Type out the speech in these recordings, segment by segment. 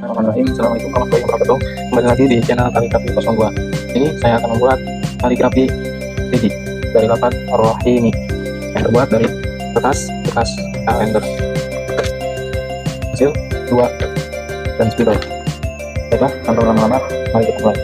Bismillahirrahmanirrahim. Assalamualaikum warahmatullahi wabarakatuh. Kembali lagi di channel Kaligrafi 02. Ini saya akan membuat kaligrafi biji dari lapat roh ini yang terbuat dari bekas kalender, hasil 2 dan spidol. Baiklah, tanpa lama-lama, mari kita mulai.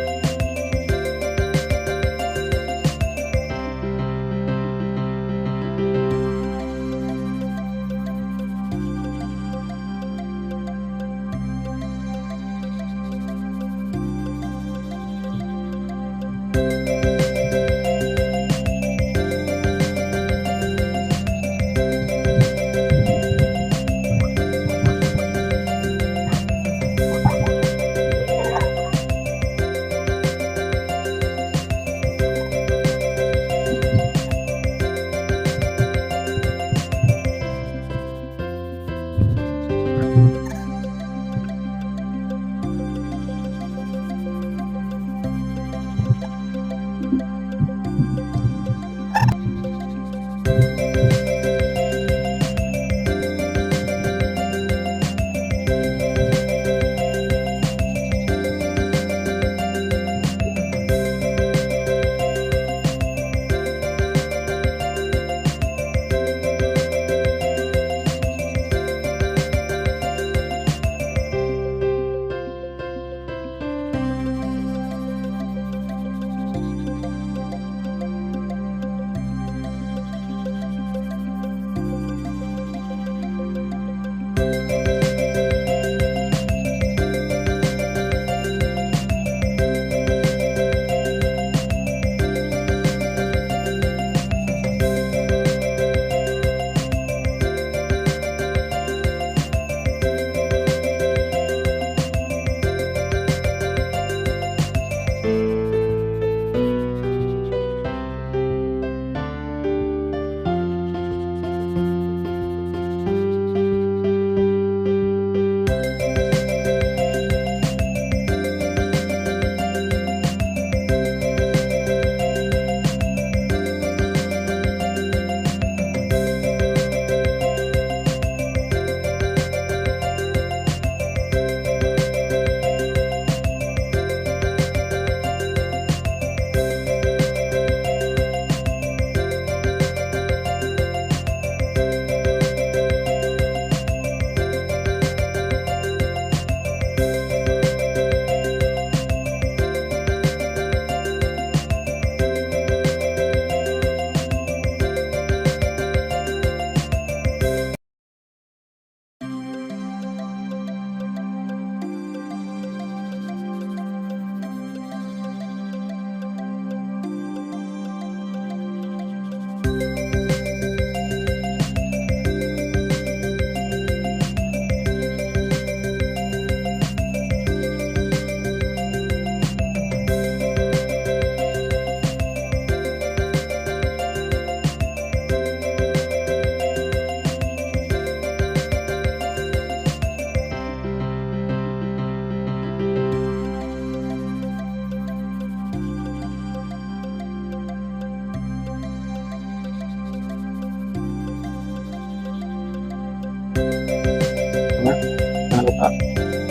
Jangan lupa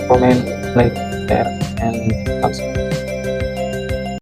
comment, like, share, and subscribe.